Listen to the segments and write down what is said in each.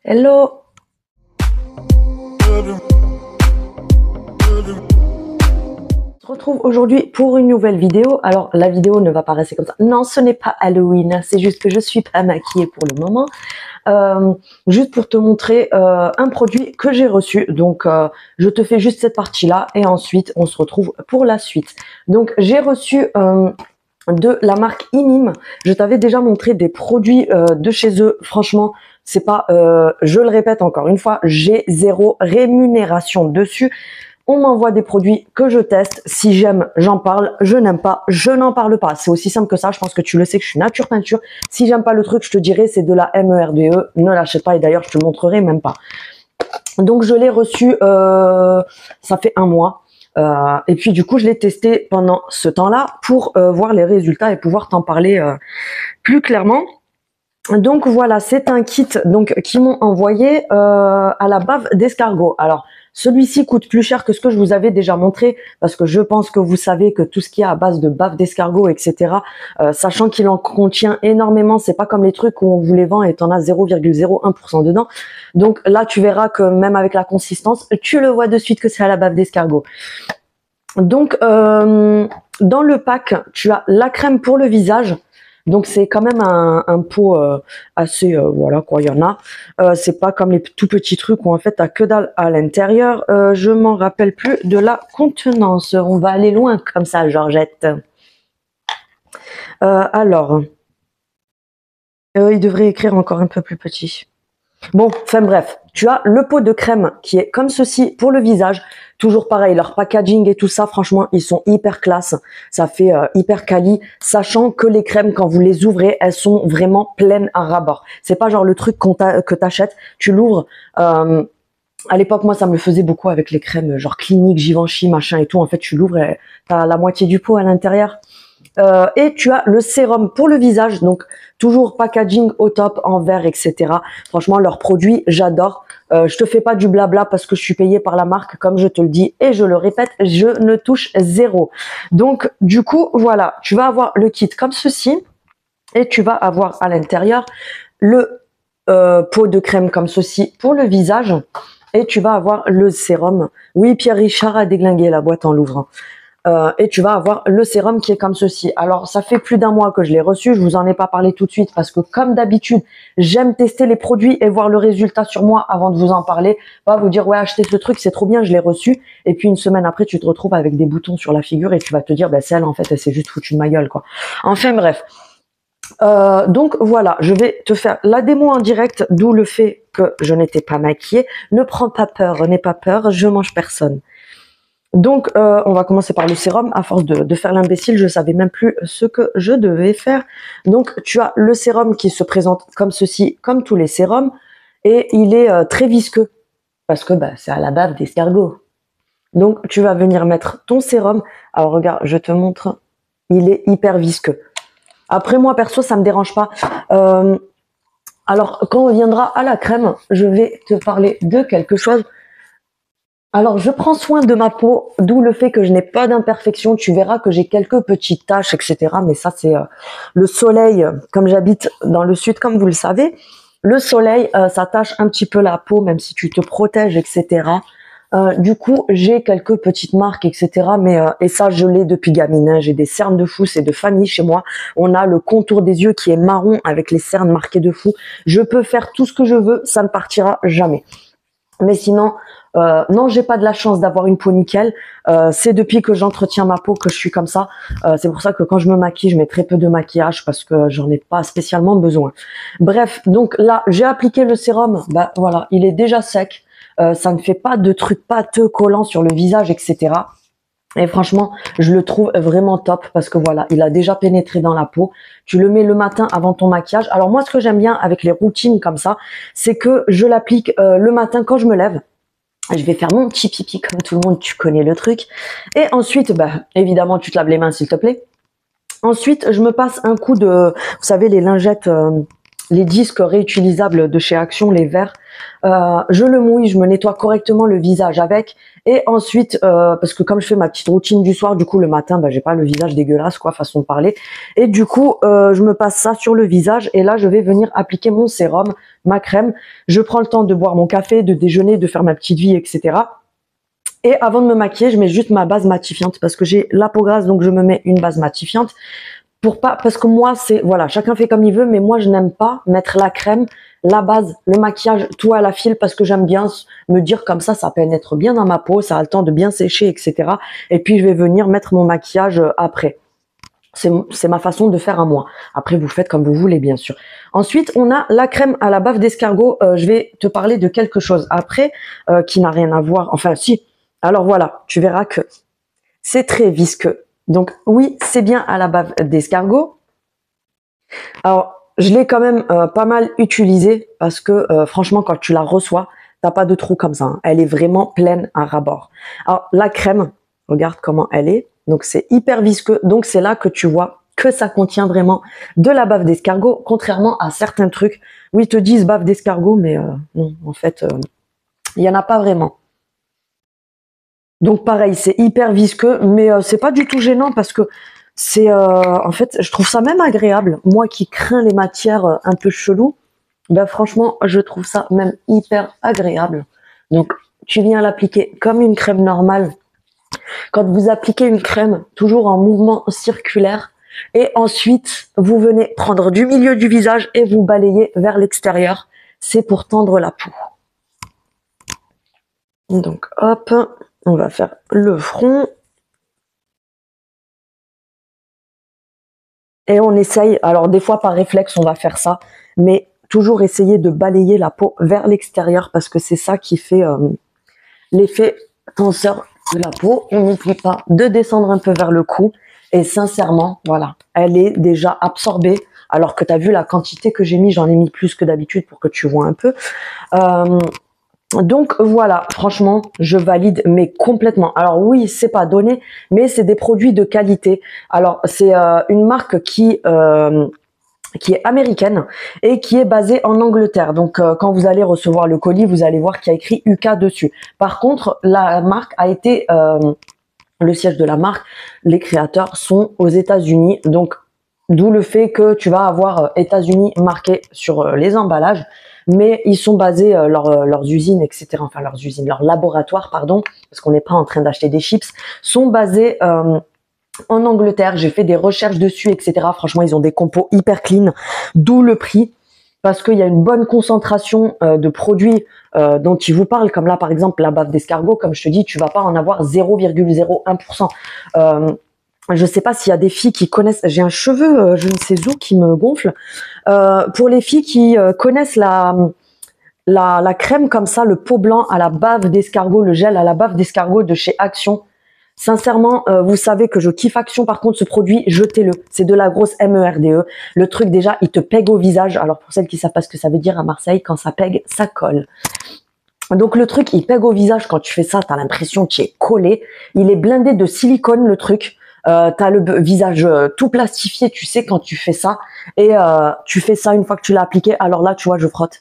Hello! On se retrouve aujourd'hui pour une nouvelle vidéo. Alors la vidéo ne va pas rester comme ça. Non, ce n'est pas Halloween, c'est juste que je suis pas maquillée pour le moment. Juste pour te montrer un produit que j'ai reçu. Donc je te fais juste cette partie là et ensuite on se retrouve pour la suite. Donc j'ai reçu de la marque IMIM. Je t'avais déjà montré des produits de chez eux. Franchement, c'est pas, je le répète encore une fois, j'ai zéro rémunération dessus. On m'envoie des produits que je teste. Si j'aime, j'en parle. Je n'aime pas, je n'en parle pas. C'est aussi simple que ça. Je pense que tu le sais que je suis nature peinture. Si j'aime pas le truc, je te dirais c'est de la MERDE. Ne l'achète pas et d'ailleurs, je te le montrerai même pas. Donc, je l'ai reçu, ça fait un mois. Et puis, du coup, je l'ai testé pendant ce temps-là pour voir les résultats et pouvoir t'en parler plus clairement. Donc voilà, c'est un kit donc qui m'ont envoyé à la bave d'escargot. Alors celui-ci coûte plus cher que ce que je vous avais déjà montré parce que je pense que vous savez que tout ce qui est à base de bave d'escargot, etc. Sachant qu'il en contient énormément, c'est pas comme les trucs où on vous les vend et t'en as 0,01% dedans. Donc là, tu verras que même avec la consistance, tu le vois de suite que c'est à la bave d'escargot. Donc dans le pack, tu as la crème pour le visage. Donc c'est quand même un pot assez voilà quoi, il y en a. C'est pas comme les tout petits trucs où en fait t'as que dalle à l'intérieur. Je m'en rappelle plus de la contenance. On va aller loin comme ça, Georgette. Alors, il devrait écrire encore un peu plus petit. Bon, enfin bref, tu as le pot de crème qui est comme ceci pour le visage. Toujours pareil, leur packaging et tout ça, franchement, ils sont hyper classe. Ça fait hyper quali, sachant que les crèmes, quand vous les ouvrez, elles sont vraiment pleines à ras-bord. C'est pas genre le truc que t'achètes, tu l'ouvres. À l'époque, moi, ça me le faisait beaucoup avec les crèmes genre Clinique, Givenchy, machin et tout. En fait, tu l'ouvres et t'as la moitié du pot à l'intérieur. Et tu as le sérum pour le visage, donc toujours packaging au top en verre, etc. Franchement, leurs produits, j'adore. Je te fais pas du blabla parce que je suis payée par la marque, comme je te le dis et je le répète, je ne touche zéro. Donc du coup, voilà, tu vas avoir le kit comme ceci et tu vas avoir à l'intérieur le pot de crème comme ceci pour le visage et tu vas avoir le sérum. Oui, Pierre Richard a déglingué la boîte en l'ouvrant. Et tu vas avoir le sérum qui est comme ceci. Alors, ça fait plus d'un mois que je l'ai reçu. Je vous en ai pas parlé tout de suite parce que, comme d'habitude, j'aime tester les produits et voir le résultat sur moi avant de vous en parler. Pas vous dire, ouais, achetez ce truc, c'est trop bien, je l'ai reçu. Et puis, une semaine après, tu te retrouves avec des boutons sur la figure et tu vas te dire, ben, celle, en fait, elle s'est juste foutue de ma gueule, quoi. Enfin, bref. Donc voilà, je vais te faire la démo en direct, d'où le fait que je n'étais pas maquillée. Ne prends pas peur, n'aie pas peur, je mange personne. Donc, on va commencer par le sérum. À force de faire l'imbécile, je savais même plus ce que je devais faire. Donc, tu as le sérum qui se présente comme ceci, comme tous les sérums. Et il est très visqueux. Parce que bah, c'est à la bave d'escargot. Donc, tu vas venir mettre ton sérum. Alors, regarde, je te montre. Il est hyper visqueux. Après, moi, perso, ça me dérange pas. Alors, quand on viendra à la crème, je vais te parler de quelque chose. Alors, je prends soin de ma peau, d'où le fait que je n'ai pas d'imperfection. Tu verras que j'ai quelques petites taches, etc. Mais ça, c'est le soleil. Comme j'habite dans le sud, comme vous le savez, le soleil, ça tache un petit peu la peau, même si tu te protèges, etc. Du coup, j'ai quelques petites marques, etc. Mais et ça, je l'ai depuis gamine. Hein. J'ai des cernes de fou, c'est de famille chez moi. On a le contour des yeux qui est marron avec les cernes marquées de fou. Je peux faire tout ce que je veux, ça ne partira jamais. Mais sinon, non, j'ai pas de la chance d'avoir une peau nickel. C'est depuis que j'entretiens ma peau que je suis comme ça. C'est pour ça que quand je me maquille, je mets très peu de maquillage parce que j'en ai pas spécialement besoin. Bref, donc là, j'ai appliqué le sérum. Bah voilà, il est déjà sec. Ça ne fait pas de trucs pâteux collants sur le visage, etc. Et franchement, je le trouve vraiment top parce que voilà, il a déjà pénétré dans la peau. Tu le mets le matin avant ton maquillage. Alors moi, ce que j'aime bien avec les routines comme ça, c'est que je l'applique le matin quand je me lève. Je vais faire mon petit pipi comme tout le monde, tu connais le truc. Et ensuite, bah, évidemment, tu te laves les mains s'il te plaît. Ensuite, je me passe un coup de, vous savez, les lingettes les disques réutilisables de chez Action, les verts. Je le mouille, je me nettoie correctement le visage avec. Et ensuite, parce que comme je fais ma petite routine du soir, du coup le matin, bah, j'ai pas le visage dégueulasse, quoi, façon de parler. Et du coup, je me passe ça sur le visage. Et là, je vais venir appliquer mon sérum, ma crème. Je prends le temps de boire mon café, de déjeuner, de faire ma petite vie, etc. Et avant de me maquiller, je mets juste ma base matifiante parce que j'ai la peau grasse, donc je me mets une base matifiante. Pour pas, parce que moi, c'est, voilà, chacun fait comme il veut, mais moi, je n'aime pas mettre la crème, la base, le maquillage, tout à la file, parce que j'aime bien me dire comme ça pénètre bien dans ma peau, ça a le temps de bien sécher, etc. Et puis, je vais venir mettre mon maquillage après. C'est ma façon de faire à moi. Après, vous faites comme vous voulez, bien sûr. Ensuite, on a la crème à la bave d'escargot. Je vais te parler de quelque chose après, qui n'a rien à voir. Enfin, si. Alors voilà, tu verras que c'est très visqueux. Donc oui, c'est bien à la bave d'escargot. Alors, je l'ai quand même pas mal utilisée parce que franchement, quand tu la reçois, t'as pas de trou comme ça, hein. Elle est vraiment pleine à ras-bord. Alors, la crème, regarde comment elle est. Donc, c'est hyper visqueux. Donc, c'est là que tu vois que ça contient vraiment de la bave d'escargot, contrairement à certains trucs où ils te disent bave d'escargot, mais non, en fait, il y en a pas vraiment. Donc pareil, c'est hyper visqueux, mais c'est pas du tout gênant parce que c'est, en fait, je trouve ça même agréable. Moi qui crains les matières un peu cheloues, ben franchement, je trouve ça même hyper agréable. Donc tu viens l'appliquer comme une crème normale. Quand vous appliquez une crème, toujours en mouvement circulaire, et ensuite vous venez prendre du milieu du visage et vous balayez vers l'extérieur. C'est pour tendre la peau. Donc hop. On va faire le front. Et on essaye, alors des fois par réflexe on va faire ça, mais toujours essayer de balayer la peau vers l'extérieur parce que c'est ça qui fait l'effet tenseur de la peau. On n'oublie pas de descendre un peu vers le cou. Et sincèrement, voilà, elle est déjà absorbée. Alors que tu as vu la quantité que j'ai mis, j'en ai mis plus que d'habitude pour que tu vois un peu. Donc voilà, franchement, je valide, mais complètement. Alors oui, c'est pas donné, mais c'est des produits de qualité. Alors c'est une marque qui est américaine et qui est basée en Angleterre. Donc quand vous allez recevoir le colis, vous allez voir qu'il y a écrit UK dessus. Par contre, la marque a été le siège de la marque, les créateurs sont aux États-Unis. Donc d'où le fait que tu vas avoir États-Unis marqué sur les emballages. Mais ils sont basés, leurs usines, etc., enfin leurs usines, leurs laboratoires, pardon, parce qu'on n'est pas en train d'acheter des chips, sont basés en Angleterre. J'ai fait des recherches dessus, etc. Franchement, ils ont des compos hyper clean, d'où le prix, parce qu'il y a une bonne concentration de produits dont ils vous parlent, comme là, par exemple, la bave d'escargot, comme je te dis, tu vas pas en avoir 0,01%. Je sais pas s'il y a des filles qui connaissent, j'ai un cheveu, je ne sais où, qui me gonfle. Pour les filles qui connaissent la crème comme ça, le pot blanc à la bave d'escargot, le gel à la bave d'escargot de chez Action, sincèrement, vous savez que je kiffe Action. Par contre, ce produit, jetez-le. C'est de la grosse MERDE. Le truc, déjà, il te pègue au visage. Alors, pour celles qui savent pas ce que ça veut dire à Marseille, quand ça pègue, ça colle. Donc, le truc, il pègue au visage. Quand tu fais ça, t'as l'impression qu'il est collé. Il est blindé de silicone, le truc. T'as le visage tout plastifié, tu sais, quand tu fais ça. Et tu fais ça une fois que tu l'as appliqué. Alors là, tu vois, je frotte.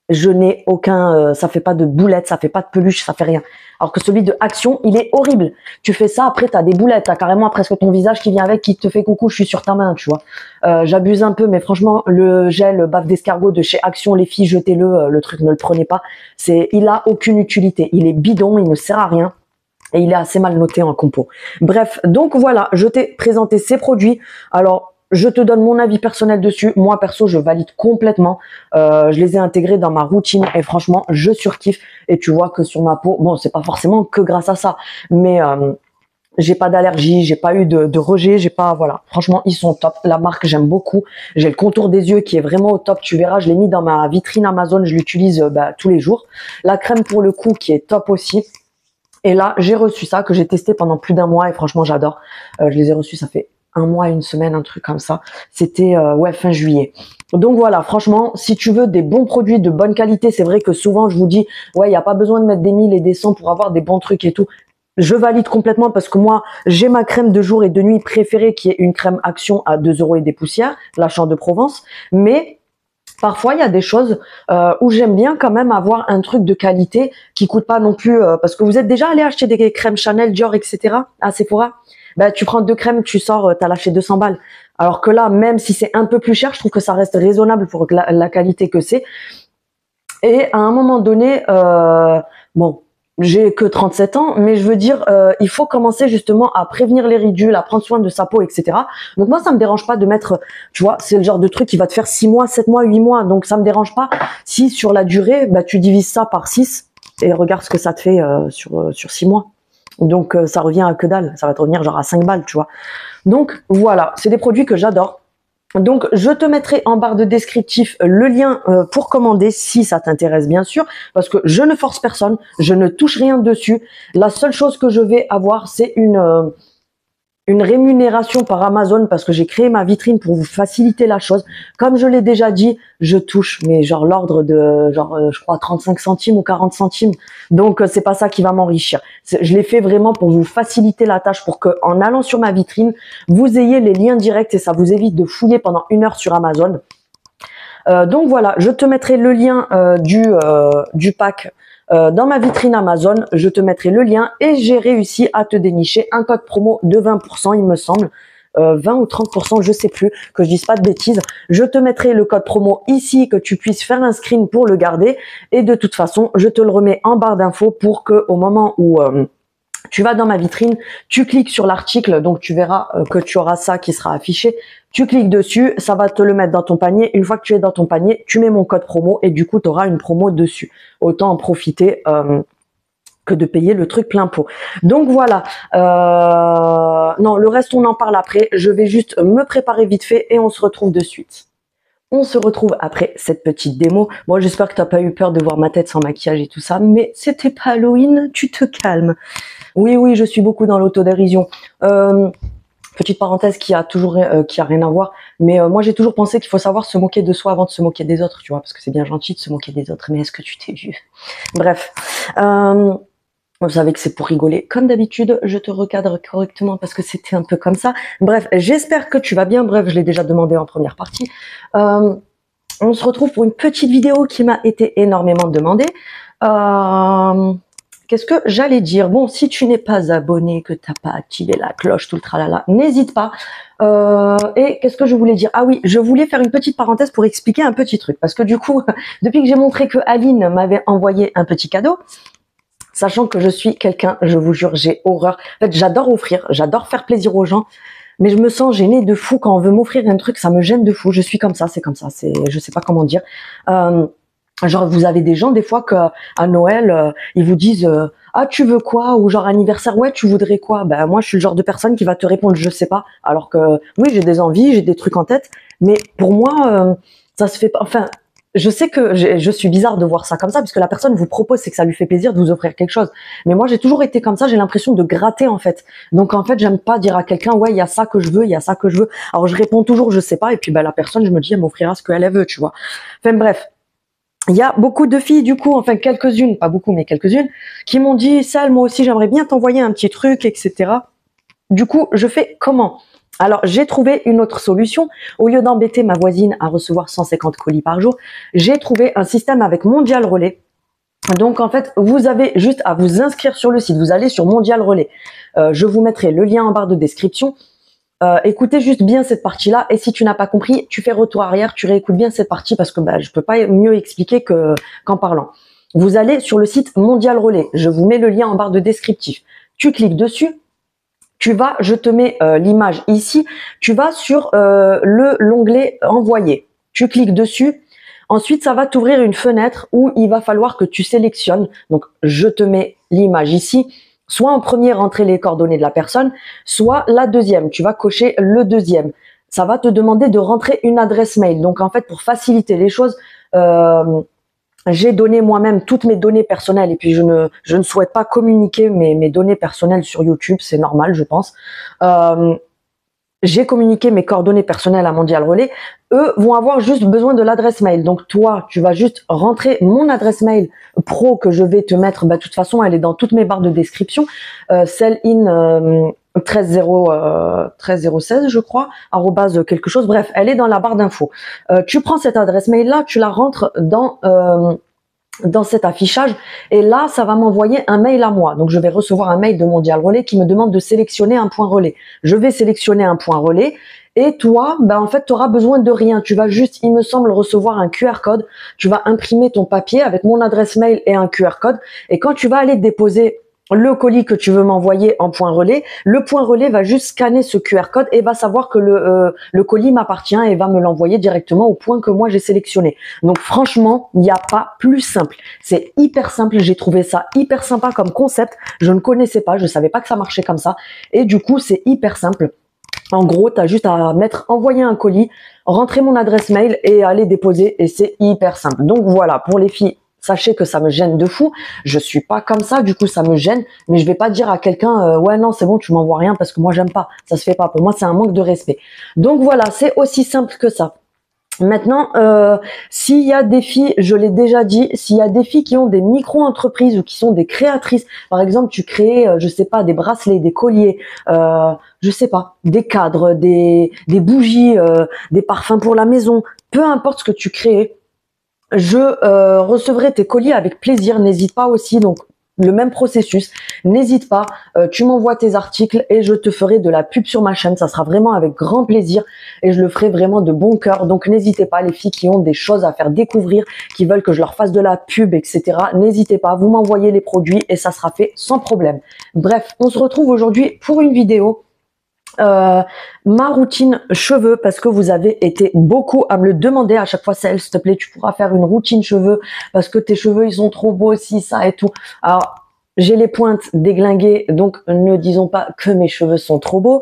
Je n'ai aucun, ça fait pas de boulettes, ça fait pas de peluche, ça fait rien. Alors que celui de Action, il est horrible. Tu fais ça, après t'as des boulettes, t'as carrément presque ton visage qui vient avec, qui te fait coucou, je suis sur ta main, tu vois. J'abuse un peu, mais franchement, le gel bave d'escargot de chez Action, les filles, jetez-le, le truc, ne le prenez pas. Il a aucune utilité. Il est bidon, il ne sert à rien. Et il est assez mal noté en compo. Bref, donc voilà, je t'ai présenté ces produits. Alors, je te donne mon avis personnel dessus. Moi, perso, je valide complètement. Je les ai intégrés dans ma routine et franchement, je surkiffe. Et tu vois que sur ma peau, bon, c'est pas forcément que grâce à ça, mais j'ai pas d'allergie, j'ai pas eu de rejet, j'ai pas, voilà. Franchement, ils sont top. La marque, j'aime beaucoup. J'ai le contour des yeux qui est vraiment au top. Tu verras, je l'ai mis dans ma vitrine Amazon. Je l'utilise tous les jours. La crème pour le cou qui est top aussi. Et là, j'ai reçu ça, que j'ai testé pendant plus d'un mois et franchement, j'adore. Je les ai reçus, ça fait un mois, une semaine, un truc comme ça. C'était ouais, fin juillet. Donc voilà, franchement, si tu veux des bons produits de bonne qualité, c'est vrai que souvent, je vous dis, ouais, il n'y a pas besoin de mettre des 1000 et des 100 pour avoir des bons trucs et tout. Je valide complètement parce que moi, j'ai ma crème de jour et de nuit préférée qui est une crème Action à 2 € et des poussières, la Chambre de Provence. Mais Parfois, il y a des choses où j'aime bien quand même avoir un truc de qualité qui coûte pas non plus, parce que vous êtes déjà allé acheter des crèmes Chanel, Dior, etc. à Sephora. Ben, tu prends 2 crèmes, tu sors, t'as lâché 200 balles. Alors que là, même si c'est un peu plus cher, je trouve que ça reste raisonnable pour la qualité que c'est. Et à un moment donné, bon, j'ai que 37 ans, mais je veux dire, il faut commencer justement à prévenir les ridules, à prendre soin de sa peau, etc. Donc moi, ça me dérange pas de mettre, tu vois, c'est le genre de truc qui va te faire 6 mois, 7 mois, 8 mois. Donc ça me dérange pas si sur la durée, bah, tu divises ça par 6 et regarde ce que ça te fait sur 6 mois. Donc ça revient à que dalle, ça va te revenir genre à 5 balles, tu vois. Donc voilà, c'est des produits que j'adore. Donc, je te mettrai en barre de descriptif le lien pour commander si ça t'intéresse, bien sûr, parce que je ne force personne, je ne touche rien dessus. La seule chose que je vais avoir, c'est une rémunération par Amazon parce que j'ai créé ma vitrine pour vous faciliter la chose. Comme je l'ai déjà dit, je touche, mais genre l'ordre de, je crois 35 centimes ou 40 centimes. Donc, c'est pas ça qui va m'enrichir. Je l'ai fait vraiment pour vous faciliter la tâche, pour que, en allant sur ma vitrine, vous ayez les liens directs et ça vous évite de fouiller pendant 1 heure sur Amazon. Donc voilà, je te mettrai le lien du pack dans ma vitrine Amazon, je te mettrai le lien et j'ai réussi à te dénicher un code promo de 20%, il me semble. 20 ou 30%, je sais plus, que je dise pas de bêtises. Je te mettrai le code promo ici, que tu puisses faire un screen pour le garder. Et de toute façon, je te le remets en barre d'infos pour que au moment où tu vas dans ma vitrine, tu cliques sur l'article, donc tu verras que tu auras ça qui sera affiché. Tu cliques dessus, ça va te le mettre dans ton panier. Une fois que tu es dans ton panier, tu mets mon code promo et du coup, tu auras une promo dessus. Autant en profiter que de payer le truc plein pot. Donc voilà. Non, le reste, on en parle après. Je vais juste me préparer vite fait et on se retrouve de suite. On se retrouve après cette petite démo. Bon, j'espère que tu n'as pas eu peur de voir ma tête sans maquillage et tout ça, mais c'était pas Halloween, tu te calmes. Oui, je suis beaucoup dans l'autodérision. Petite parenthèse qui a rien à voir, mais moi j'ai toujours pensé qu'il faut savoir se moquer de soi avant de se moquer des autres, tu vois, parce que c'est bien gentil de se moquer des autres, mais est-ce que tu t'es vu? Bref, vous savez que c'est pour rigoler. Comme d'habitude, je te recadre correctement parce que c'était un peu comme ça. Bref, j'espère que tu vas bien. Bref, je l'ai déjà demandé en première partie. On se retrouve pour une petite vidéo qui m'a été énormément demandée. Qu'est-ce que j'allais dire? Bon, si tu n'es pas abonné, que t'as pas activé la cloche, tout le tralala, n'hésite pas. Et qu'est-ce que je voulais dire? Ah oui, je voulais faire une petite parenthèse pour expliquer un petit truc. Parce que du coup, depuis que j'ai montré que Aline m'avait envoyé un petit cadeau, sachant que je suis quelqu'un, je vous jure, j'ai horreur. En fait, j'adore offrir, j'adore faire plaisir aux gens, mais je me sens gênée de fou quand on veut m'offrir un truc, ça me gêne de fou. Je suis comme ça, c'est comme ça, je sais pas comment dire. Genre, vous avez des gens, des fois, à Noël, ils vous disent ah, tu veux quoi? Ou genre, anniversaire, ouais, tu voudrais quoi? Ben, moi, je suis le genre de personne qui va te répondre, je sais pas. Alors que, oui, j'ai des envies, j'ai des trucs en tête, mais pour moi, ça se fait pas. Enfin, je sais que je suis bizarre de voir ça comme ça, puisque la personne vous propose, c'est que ça lui fait plaisir de vous offrir quelque chose. Mais moi, j'ai toujours été comme ça, j'ai l'impression de gratter, en fait. Donc, en fait, j'aime pas dire à quelqu'un, ouais, il y a ça que je veux, il y a ça que je veux. Alors, je réponds toujours, je sais pas, et puis, ben, la personne, je me dis, elle m'offrira ce qu'elle veut, tu vois. Enfin, bref. Il y a beaucoup de filles, du coup, enfin quelques-unes, pas beaucoup, mais quelques-unes, qui m'ont dit, Sal, moi aussi, j'aimerais bien t'envoyer un petit truc, etc. Du coup, je fais comment? Alors, j'ai trouvé une autre solution. Au lieu d'embêter ma voisine à recevoir 150 colis par jour, j'ai trouvé un système avec Mondial Relais. Donc, en fait, vous avez juste à vous inscrire sur le site. Vous allez sur Mondial Relais. Je vous mettrai le lien en barre de description. Écoutez juste bien cette partie-là, et si tu n'as pas compris, tu fais retour arrière, tu réécoutes bien cette partie parce que je peux pas mieux expliquer qu'en parlant. Vous allez sur le site Mondial Relais, je vous mets le lien en barre de descriptif. Tu cliques dessus, je te mets l'image ici, tu vas sur l'onglet envoyer. Tu cliques dessus, ensuite ça va t'ouvrir une fenêtre où il va falloir que tu sélectionnes. Donc je te mets l'image ici. Soit en premier, rentrer les coordonnées de la personne, soit la deuxième. Tu vas cocher le deuxième. Ça va te demander de rentrer une adresse mail. Donc, en fait, pour faciliter les choses, j'ai donné moi-même toutes mes données personnelles. Et puis, je ne souhaite pas communiquer mes données personnelles sur YouTube. C'est normal, je pense. J'ai communiqué mes coordonnées personnelles à Mondial Relais. Eux vont avoir juste besoin de l'adresse mail. Donc toi, tu vas juste rentrer mon adresse mail pro que je vais te mettre. De toute façon, elle est dans toutes mes barres de description. 13016 je crois, arrobase quelque chose, bref, elle est dans la barre d'infos. Tu prends cette adresse mail là, tu la rentres dans cet affichage et là ça va m'envoyer un mail à moi. Donc je vais recevoir un mail de Mondial Relais qui me demande de sélectionner un point relais. Je vais sélectionner un point relais et toi, ben en fait tu auras besoin de rien. Tu vas juste, il me semble, recevoir un QR code. Tu vas imprimer ton papier avec mon adresse mail et un QR code et quand tu vas aller déposer le colis que tu veux m'envoyer en point relais, le point relais va juste scanner ce QR code et va savoir que le colis m'appartient et va me l'envoyer directement au point que moi j'ai sélectionné. Donc franchement, il n'y a pas plus simple. C'est hyper simple, j'ai trouvé ça hyper sympa comme concept. Je ne connaissais pas, je savais pas que ça marchait comme ça. Et du coup, c'est hyper simple. En gros, tu as juste à envoyer un colis, rentrer mon adresse mail et aller déposer et c'est hyper simple. Donc voilà, pour les filles, sachez que ça me gêne de fou. Je suis pas comme ça, du coup ça me gêne. Mais je vais pas dire à quelqu'un ouais non c'est bon tu m'envoies rien parce que moi j'aime pas. Ça se fait pas. Pour moi c'est un manque de respect. Donc voilà, c'est aussi simple que ça. Maintenant, s'il y a des filles, je l'ai déjà dit, s'il y a des filles qui ont des micro-entreprises ou qui sont des créatrices, par exemple, tu crées, je sais pas, des bracelets, des colliers, je sais pas, des cadres, des bougies, des parfums pour la maison, peu importe ce que tu crées, je recevrai tes colis avec plaisir. N'hésite pas aussi, donc le même processus. N'hésite pas, tu m'envoies tes articles et je te ferai de la pub sur ma chaîne. Ça sera vraiment avec grand plaisir et je le ferai vraiment de bon cœur. Donc n'hésitez pas, les filles qui ont des choses à faire découvrir, qui veulent que je leur fasse de la pub, etc. N'hésitez pas, vous m'envoyez les produits et ça sera fait sans problème. Bref, on se retrouve aujourd'hui pour une vidéo. Ma routine cheveux, parce que vous avez été beaucoup à me le demander à chaque fois. S'il te plaît, tu pourras faire une routine cheveux parce que tes cheveux ils sont trop beaux aussi, ça et tout. Alors j'ai les pointes déglinguées, donc ne disons pas que mes cheveux sont trop beaux.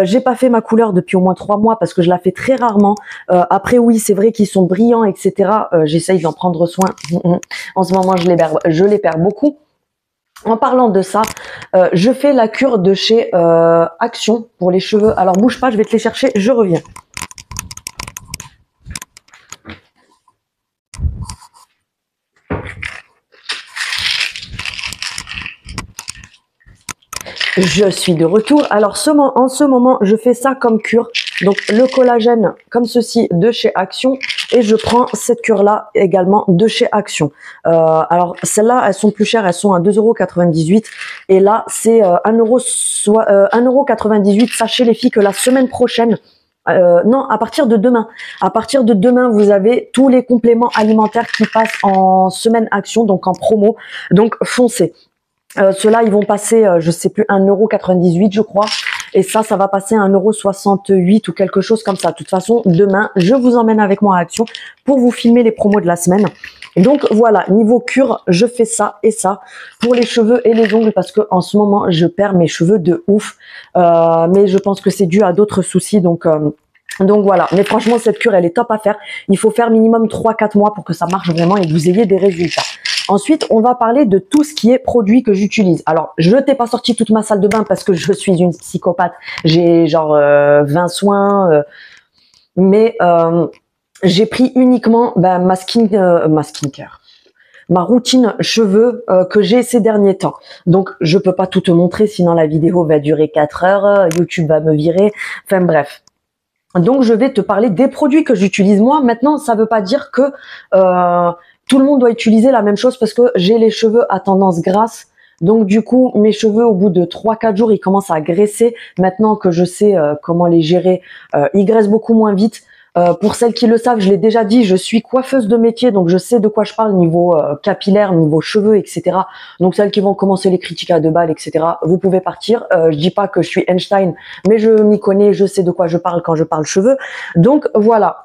J'ai pas fait ma couleur depuis au moins 3 mois parce que je la fais très rarement. Après oui, c'est vrai qu'ils sont brillants, etc. J'essaye d'en prendre soin. En ce moment, je les perds beaucoup. En parlant de ça, je fais la cure de chez Action pour les cheveux. Alors bouge pas, je vais te les chercher, je reviens. Je suis de retour. Alors en ce moment, je fais ça comme cure. Donc le collagène comme ceci de chez Action. Et je prends cette cure-là également de chez Action. Alors celles-là, elles sont plus chères, elles sont à 2,98 €. Et là, c'est 1,98 €. Sachez les filles que la semaine prochaine, non, à partir de demain. À partir de demain, vous avez tous les compléments alimentaires qui passent en semaine Action, donc en promo. Donc foncez. Ceux-là, ils vont passer, je sais plus, 1,98 € je crois. Et ça va passer à 1,68 € ou quelque chose comme ça. De toute façon, demain, je vous emmène avec moi à Action pour vous filmer les promos de la semaine. Donc voilà, niveau cure, je fais ça et ça pour les cheveux et les ongles parce que en ce moment, je perds mes cheveux de ouf. Mais je pense que c'est dû à d'autres soucis. Donc voilà, mais franchement, cette cure, elle est top à faire. Il faut faire minimum 3-4 mois pour que ça marche vraiment et que vous ayez des résultats. Ensuite, on va parler de tout ce qui est produit que j'utilise. Alors, je t'ai pas sorti toute ma salle de bain parce que je suis une psychopathe. J'ai genre 20 soins, mais j'ai pris uniquement ma skincare. Ma routine cheveux que j'ai ces derniers temps. Donc, je peux pas tout te montrer, sinon la vidéo va durer 4 heures, YouTube va me virer. Enfin bref. Donc, je vais te parler des produits que j'utilise moi. Maintenant, ça veut pas dire que tout le monde doit utiliser la même chose parce que j'ai les cheveux à tendance grasse. Donc, du coup, mes cheveux, au bout de 3-4 jours, ils commencent à graisser. Maintenant que je sais comment les gérer, ils graissent beaucoup moins vite. Pour celles qui le savent, je l'ai déjà dit, je suis coiffeuse de métier, donc je sais de quoi je parle niveau capillaire, niveau cheveux, etc. Donc celles qui vont commencer les critiques à 2 balles, etc. Vous pouvez partir. Je dis pas que je suis Einstein, mais je m'y connais, je sais de quoi je parle quand je parle cheveux. Donc voilà.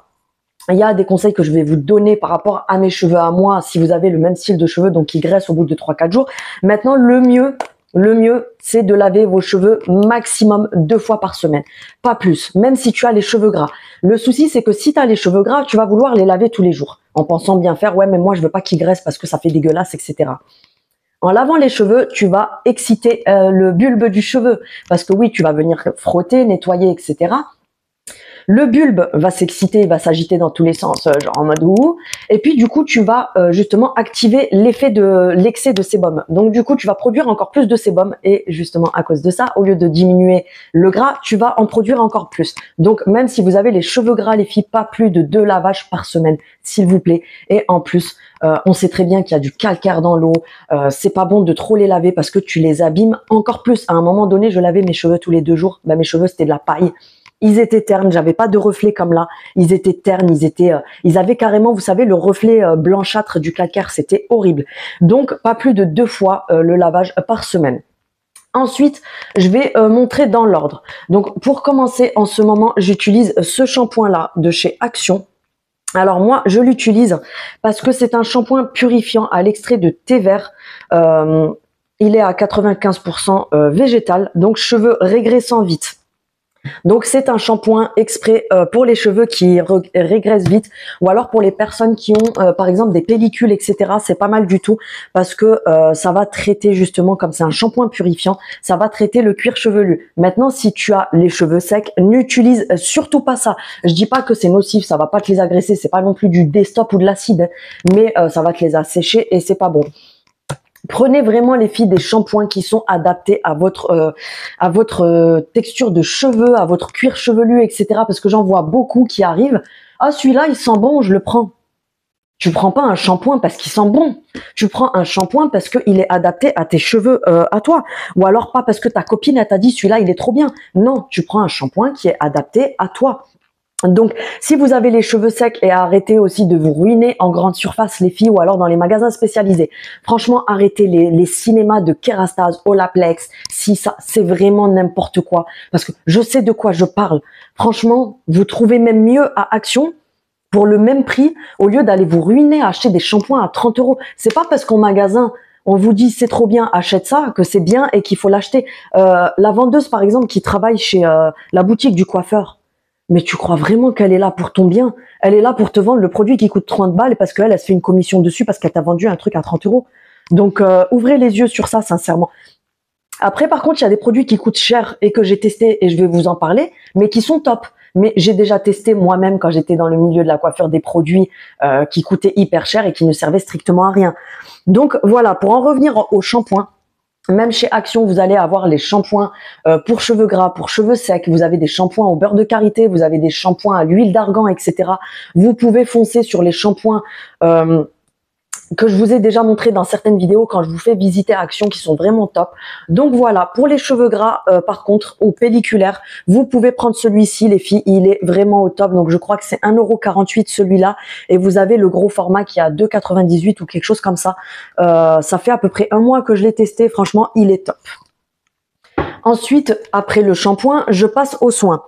Il y a des conseils que je vais vous donner par rapport à mes cheveux à moi, si vous avez le même style de cheveux, donc qui graissent au bout de 3-4 jours. Maintenant, le mieux, c'est de laver vos cheveux maximum 2 fois par semaine. Pas plus, même si tu as les cheveux gras. Le souci, c'est que si tu as les cheveux gras, tu vas vouloir les laver tous les jours. En pensant bien faire, ouais, mais moi, je veux pas qu'ils graissent parce que ça fait dégueulasse, etc. En lavant les cheveux, tu vas exciter le bulbe du cheveu. Parce que oui, tu vas venir frotter, nettoyer, etc. Le bulbe va s'exciter, il va s'agiter dans tous les sens, genre en mode ouh. Et puis du coup, tu vas justement activer l'effet de l'excès de sébum. Donc du coup, tu vas produire encore plus de sébum et justement à cause de ça, au lieu de diminuer le gras, tu vas en produire encore plus. Donc même si vous avez les cheveux gras, les filles, pas plus de 2 lavages par semaine, s'il vous plaît. Et en plus, on sait très bien qu'il y a du calcaire dans l'eau. C'est pas bon de trop les laver parce que tu les abîmes encore plus. À un moment donné, je lavais mes cheveux tous les 2 jours. Ben, mes cheveux, c'était de la paille. Ils étaient ternes, j'avais pas de reflet comme là. Ils étaient ternes, ils avaient carrément, vous savez, le reflet blanchâtre du calcaire. C'était horrible. Donc, pas plus de 2 fois le lavage par semaine. Ensuite, je vais montrer dans l'ordre. Donc, pour commencer, en ce moment, j'utilise ce shampoing-là de chez Action. Alors moi, je l'utilise parce que c'est un shampoing purifiant à l'extrait de thé vert. Il est à 95% végétal, donc cheveux régressant vite. Donc c'est un shampoing exprès pour les cheveux qui régressent vite, ou alors pour les personnes qui ont par exemple des pellicules, etc. C'est pas mal du tout parce que ça va traiter justement, comme c'est un shampoing purifiant, ça va traiter le cuir chevelu. Maintenant, si tu as les cheveux secs, n'utilise surtout pas ça. Je dis pas que c'est nocif, ça va pas te les agresser, c'est pas non plus du Destop ou de l'acide, mais ça va te les assécher et c'est pas bon. Prenez vraiment, les filles, des shampoings qui sont adaptés à votre texture de cheveux, à votre cuir chevelu, etc. Parce que j'en vois beaucoup qui arrivent. Ah, celui-là, il sent bon, je le prends. Tu prends pas un shampoing parce qu'il sent bon. Tu prends un shampoing parce qu'il est adapté à tes cheveux, à toi. Ou alors pas parce que ta copine, elle t'a dit celui-là, il est trop bien. Non, tu prends un shampoing qui est adapté à toi. Donc, si vous avez les cheveux secs, et arrêtez aussi de vous ruiner en grande surface, les filles, ou alors dans les magasins spécialisés. Franchement, arrêtez les cinémas de Kérastase, Olaplex, si ça, c'est vraiment n'importe quoi. Parce que je sais de quoi je parle. Franchement, vous trouvez même mieux à Action pour le même prix, au lieu d'aller vous ruiner à acheter des shampoings à 30 €. C'est pas parce qu'en magasin, on vous dit c'est trop bien, achète ça, que c'est bien et qu'il faut l'acheter. La vendeuse, par exemple, qui travaille chez la boutique du coiffeur, mais tu crois vraiment qu'elle est là pour ton bien? Elle est là pour te vendre le produit qui coûte 30 balles parce qu'elle, elle se fait une commission dessus parce qu'elle t'a vendu un truc à 30 €. Donc, ouvrez les yeux sur ça, sincèrement. Après, par contre, il y a des produits qui coûtent cher et que j'ai testé et je vais vous en parler, mais qui sont top. Mais j'ai déjà testé moi-même quand j'étais dans le milieu de la coiffure des produits qui coûtaient hyper cher et qui ne servaient strictement à rien. Donc voilà, pour en revenir au shampoing, même chez Action, vous allez avoir les shampoings pour cheveux gras, pour cheveux secs. Vous avez des shampoings au beurre de karité, vous avez des shampoings à l'huile d'argan, etc. Vous pouvez foncer sur les shampoings que je vous ai déjà montré dans certaines vidéos quand je vous fais visiter Action, qui sont vraiment top. Donc voilà, pour les cheveux gras, par contre, ou pelliculaires, vous pouvez prendre celui-ci, les filles, il est vraiment au top. Donc je crois que c'est 1,48 € celui-là, et vous avez le gros format qui est à 2,98 € ou quelque chose comme ça. Ça fait à peu près 1 mois que je l'ai testé, franchement, il est top. Ensuite, après le shampoing, je passe aux soins.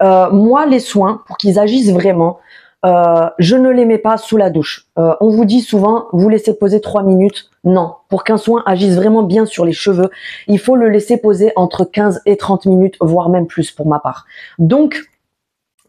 Moi, les soins, pour qu'ils agissent vraiment, je ne les mets pas sous la douche. On vous dit souvent, vous laissez poser 3 minutes. Non, pour qu'un soin agisse vraiment bien sur les cheveux, il faut le laisser poser entre 15 et 30 minutes, voire même plus pour ma part. Donc,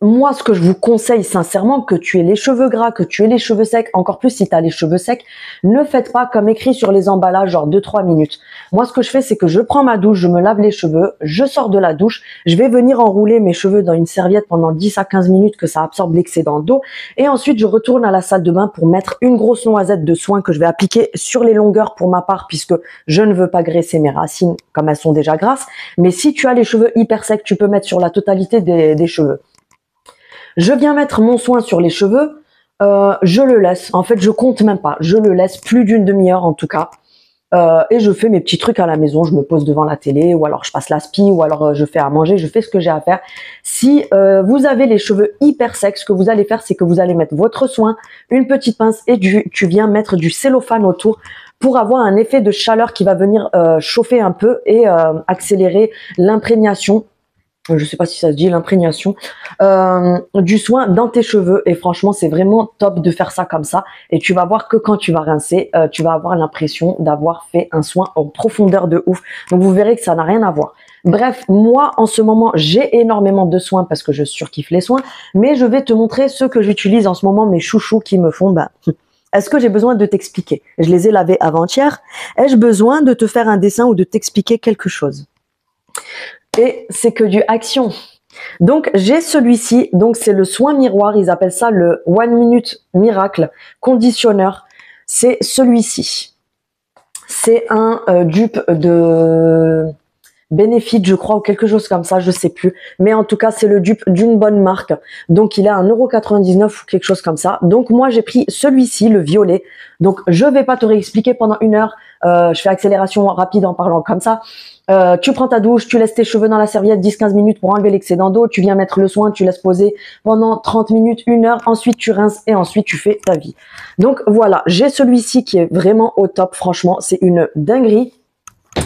moi, ce que je vous conseille sincèrement, que tu aies les cheveux gras, que tu aies les cheveux secs, encore plus si tu as les cheveux secs, ne faites pas comme écrit sur les emballages, genre 2-3 minutes. Moi, ce que je fais, c'est que je prends ma douche, je me lave les cheveux, je sors de la douche, je vais venir enrouler mes cheveux dans une serviette pendant 10 à 15 minutes, que ça absorbe l'excédent d'eau, et ensuite je retourne à la salle de bain pour mettre une grosse noisette de soin que je vais appliquer sur les longueurs pour ma part, puisque je ne veux pas graisser mes racines comme elles sont déjà grasses. Mais si tu as les cheveux hyper secs, tu peux mettre sur la totalité des cheveux. Je viens mettre mon soin sur les cheveux, je le laisse, en fait je compte même pas, je le laisse plus d'une demi-heure en tout cas, et je fais mes petits trucs à la maison, je me pose devant la télé, ou alors je passe l'aspi, ou alors je fais à manger, je fais ce que j'ai à faire. Si vous avez les cheveux hyper secs, ce que vous allez faire, c'est que vous allez mettre votre soin, une petite pince, et tu viens mettre du cellophane autour, pour avoir un effet de chaleur qui va venir chauffer un peu et accélérer l'imprégnation. Je ne sais pas si ça se dit, l'imprégnation du soin dans tes cheveux. Et franchement, c'est vraiment top de faire ça comme ça. Et tu vas voir que quand tu vas rincer, tu vas avoir l'impression d'avoir fait un soin en profondeur de ouf. Donc, vous verrez que ça n'a rien à voir. Bref, moi, en ce moment, j'ai énormément de soins parce que je surkiffe les soins. Mais je vais te montrer ceux que j'utilise en ce moment, mes chouchous qui me font... Est-ce que j'ai besoin de t'expliquer? Je les ai lavés avant-hier. Ai-je besoin de te faire un dessin ou de t'expliquer quelque chose? Et c'est que du Action. Donc j'ai celui-ci, donc c'est le soin miroir, ils appellent ça le One Minute Miracle Conditionneur. C'est celui-ci. C'est un dupe de Benefit, je crois, ou quelque chose comme ça, je sais plus. Mais en tout cas, c'est le dupe d'une bonne marque. Donc, il est à 1,99 € ou quelque chose comme ça. Donc, moi, j'ai pris celui-ci, le violet. Donc, je vais pas te réexpliquer pendant 1 heure. Je fais accélération rapide en parlant comme ça. Tu prends ta douche, tu laisses tes cheveux dans la serviette 10-15 minutes pour enlever l'excédent d'eau. Tu viens mettre le soin, tu laisses poser pendant 30 minutes, 1 heure. Ensuite, tu rinces et ensuite, tu fais ta vie. Donc, voilà. J'ai celui-ci qui est vraiment au top. Franchement, c'est une dinguerie.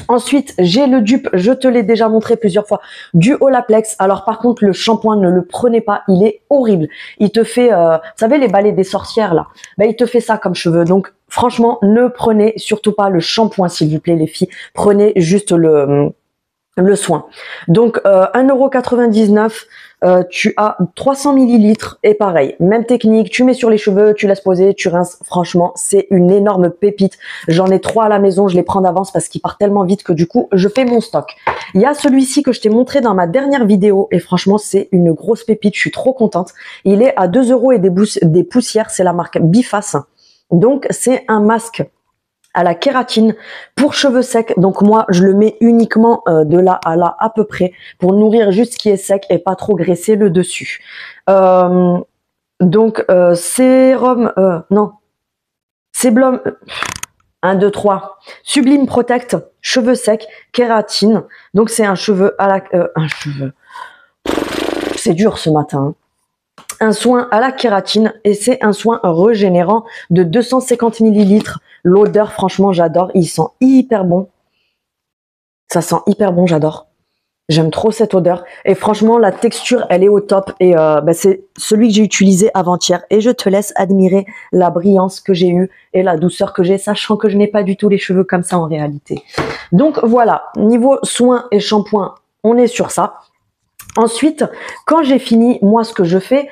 Ensuite, j'ai le dupe, je te l'ai déjà montré plusieurs fois, du Olaplex. Alors par contre, le shampoing, ne le prenez pas, il est horrible. Il te fait, vous savez, les balais des sorcières là, ben, il te fait ça comme cheveux. Donc franchement, ne prenez surtout pas le shampoing, s'il vous plaît les filles. Prenez juste le soin. Donc 1,99 €, tu as 300 millilitres et pareil, même technique, tu mets sur les cheveux, tu laisses poser, tu rinces. Franchement, c'est une énorme pépite. J'en ai 3 à la maison, je les prends d'avance parce qu'ils partent tellement vite que du coup, je fais mon stock. Il y a celui-ci que je t'ai montré dans ma dernière vidéo et franchement, c'est une grosse pépite, je suis trop contente. Il est à 2 € et des poussières, c'est la marque Biface. Donc, c'est un masque à la kératine pour cheveux secs. Donc moi, je le mets uniquement de là à là à peu près pour nourrir juste ce qui est sec et pas trop graisser le dessus. Sérum, non, Séblum, 1, 2, 3, Sublime Protect, cheveux secs, kératine. Donc c'est un cheveu à la, c'est dur ce matin. Un soin à la kératine et c'est un soin régénérant de 250 millilitres. L'odeur, franchement, j'adore. Il sent hyper bon. Ça sent hyper bon, j'adore. J'aime trop cette odeur. Et franchement, la texture, elle est au top. Et c'est celui que j'ai utilisé avant-hier. Et je te laisse admirer la brillance que j'ai eue et la douceur que j'ai, sachant que je n'ai pas du tout les cheveux comme ça en réalité. Donc voilà, niveau soin et shampoing, on est sur ça. Ensuite, quand j'ai fini, moi, ce que je fais,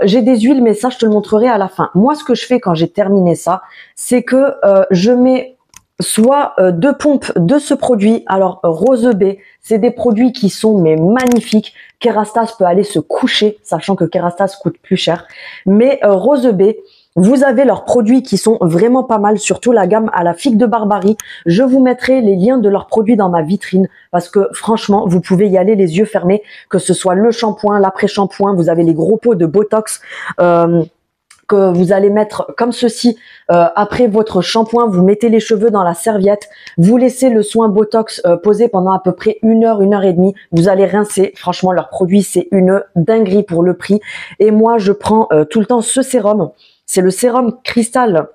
j'ai des huiles, mais ça, je te le montrerai à la fin. Moi, ce que je fais quand j'ai terminé ça, c'est que je mets soit 2 pompes de ce produit. Alors, Rose B, c'est des produits qui sont mais magnifiques. Kerastase peut aller se coucher, sachant que Kerastase coûte plus cher. Mais Rose B, vous avez leurs produits qui sont vraiment pas mal, surtout la gamme à la figue de Barbarie. Je vous mettrai les liens de leurs produits dans ma vitrine parce que franchement, vous pouvez y aller les yeux fermés, que ce soit le shampoing, l'après-shampoing, vous avez les gros pots de Botox que vous allez mettre comme ceci après votre shampoing. Vous mettez les cheveux dans la serviette, vous laissez le soin Botox poser pendant à peu près 1 heure, 1 heure et demie. Vous allez rincer. Franchement, leurs produits, c'est une dinguerie pour le prix. Et moi, je prends tout le temps ce sérum. C'est le sérum cristal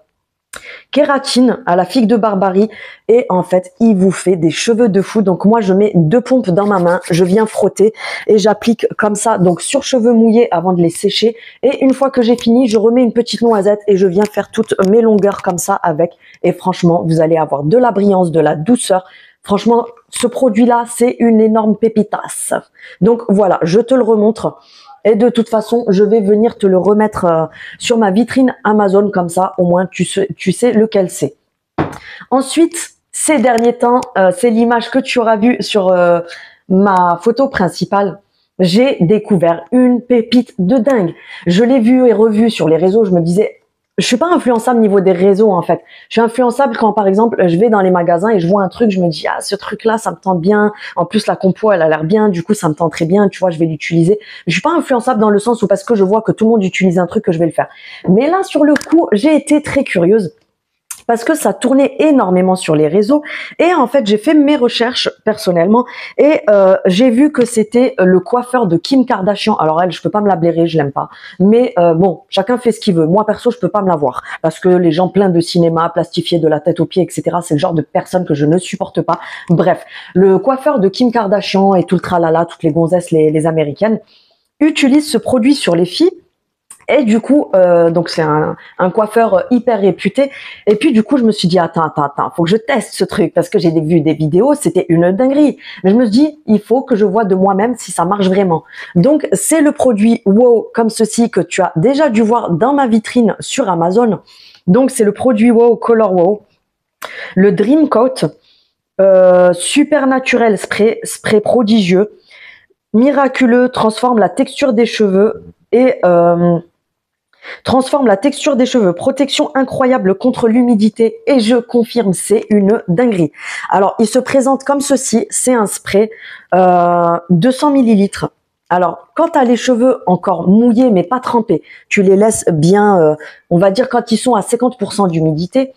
kératine à la figue de Barbarie et en fait il vous fait des cheveux de fou. Donc moi je mets 2 pompes dans ma main, je viens frotter et j'applique comme ça donc sur cheveux mouillés avant de les sécher et une fois que j'ai fini je remets une petite noisette et je viens faire toutes mes longueurs comme ça avec et franchement vous allez avoir de la brillance, de la douceur. Franchement ce produit là c'est une énorme pépitasse. Donc voilà, je te le remontre. Et de toute façon, je vais venir te le remettre sur ma vitrine Amazon, comme ça, au moins tu sais lequel c'est. Ensuite, ces derniers temps, c'est l'image que tu auras vue sur ma photo principale. J'ai découvert une pépite de dingue. Je l'ai vue et revue sur les réseaux, je me disais... Je suis pas influençable au niveau des réseaux en fait. Je suis influençable quand par exemple je vais dans les magasins et je vois un truc, je me dis ah ce truc là ça me tente bien. En plus la compo elle a l'air bien, du coup ça me tente très bien, tu vois je vais l'utiliser. Je suis pas influençable dans le sens où parce que je vois que tout le monde utilise un truc que je vais le faire. Mais là sur le coup j'ai été très curieuse. Parce que ça tournait énormément sur les réseaux et en fait j'ai fait mes recherches personnellement et j'ai vu que c'était le coiffeur de Kim Kardashian. Alors elle, je peux pas me la blairer, je l'aime pas, mais bon, chacun fait ce qu'il veut. Moi perso, je peux pas me la voir parce que les gens pleins de cinéma, plastifiés de la tête aux pieds, etc. C'est le genre de personne que je ne supporte pas. Bref, le coiffeur de Kim Kardashian et tout le tralala, toutes les gonzesses, les américaines utilisent ce produit sur les filles. Et du coup, donc c'est un coiffeur hyper réputé. Et puis du coup, je me suis dit attends, faut que je teste ce truc parce que j'ai vu des vidéos, c'était une dinguerie. Mais je me suis dit, il faut que je vois de moi-même si ça marche vraiment. Donc c'est le produit Wow comme ceci que tu as déjà dû voir dans ma vitrine sur Amazon. Donc c'est le produit Wow Color Wow, le Dream Coat, super naturel spray prodigieux. miraculeux, transforme la texture des cheveux et transforme la texture des cheveux, protection incroyable contre l'humidité et je confirme, c'est une dinguerie. Alors, il se présente comme ceci, c'est un spray 200 millilitres. Alors, quand tu as les cheveux encore mouillés mais pas trempés, tu les laisses bien, on va dire quand ils sont à 50% d'humidité,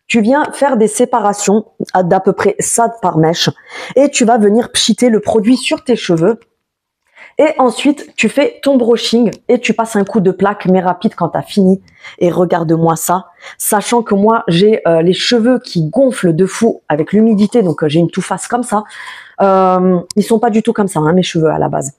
tu viens faire des séparations d'à peu près ça par mèche et tu vas venir pchiter le produit sur tes cheveux. Et ensuite, tu fais ton brushing et tu passes un coup de plaque, mais rapide quand tu as fini. Et regarde-moi ça, sachant que moi, j'ai les cheveux qui gonflent de fou avec l'humidité, donc j'ai une toufface comme ça. Ils sont pas du tout comme ça, hein, mes cheveux à la base.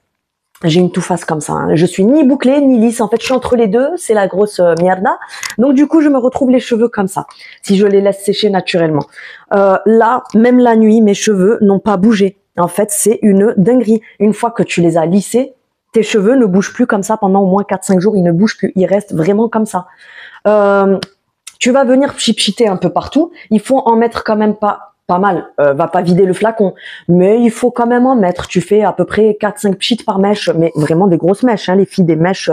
J'ai une toufface comme ça. Hein. Je suis ni bouclée ni lisse. En fait, je suis entre les deux. C'est la grosse mierda. Donc, du coup, je me retrouve les cheveux comme ça. Si je les laisse sécher naturellement. Là, même la nuit, mes cheveux n'ont pas bougé. En fait, c'est une dinguerie. Une fois que tu les as lissés, tes cheveux ne bougent plus comme ça pendant au moins 4-5 jours. Ils ne bougent plus. Ils restent vraiment comme ça. Tu vas venir pchiter un peu partout. Il faut en mettre quand même pas mal, va pas vider le flacon, mais il faut quand même en mettre. Tu fais à peu près 4-5 pchits par mèche, mais vraiment des grosses mèches, hein, les filles, des mèches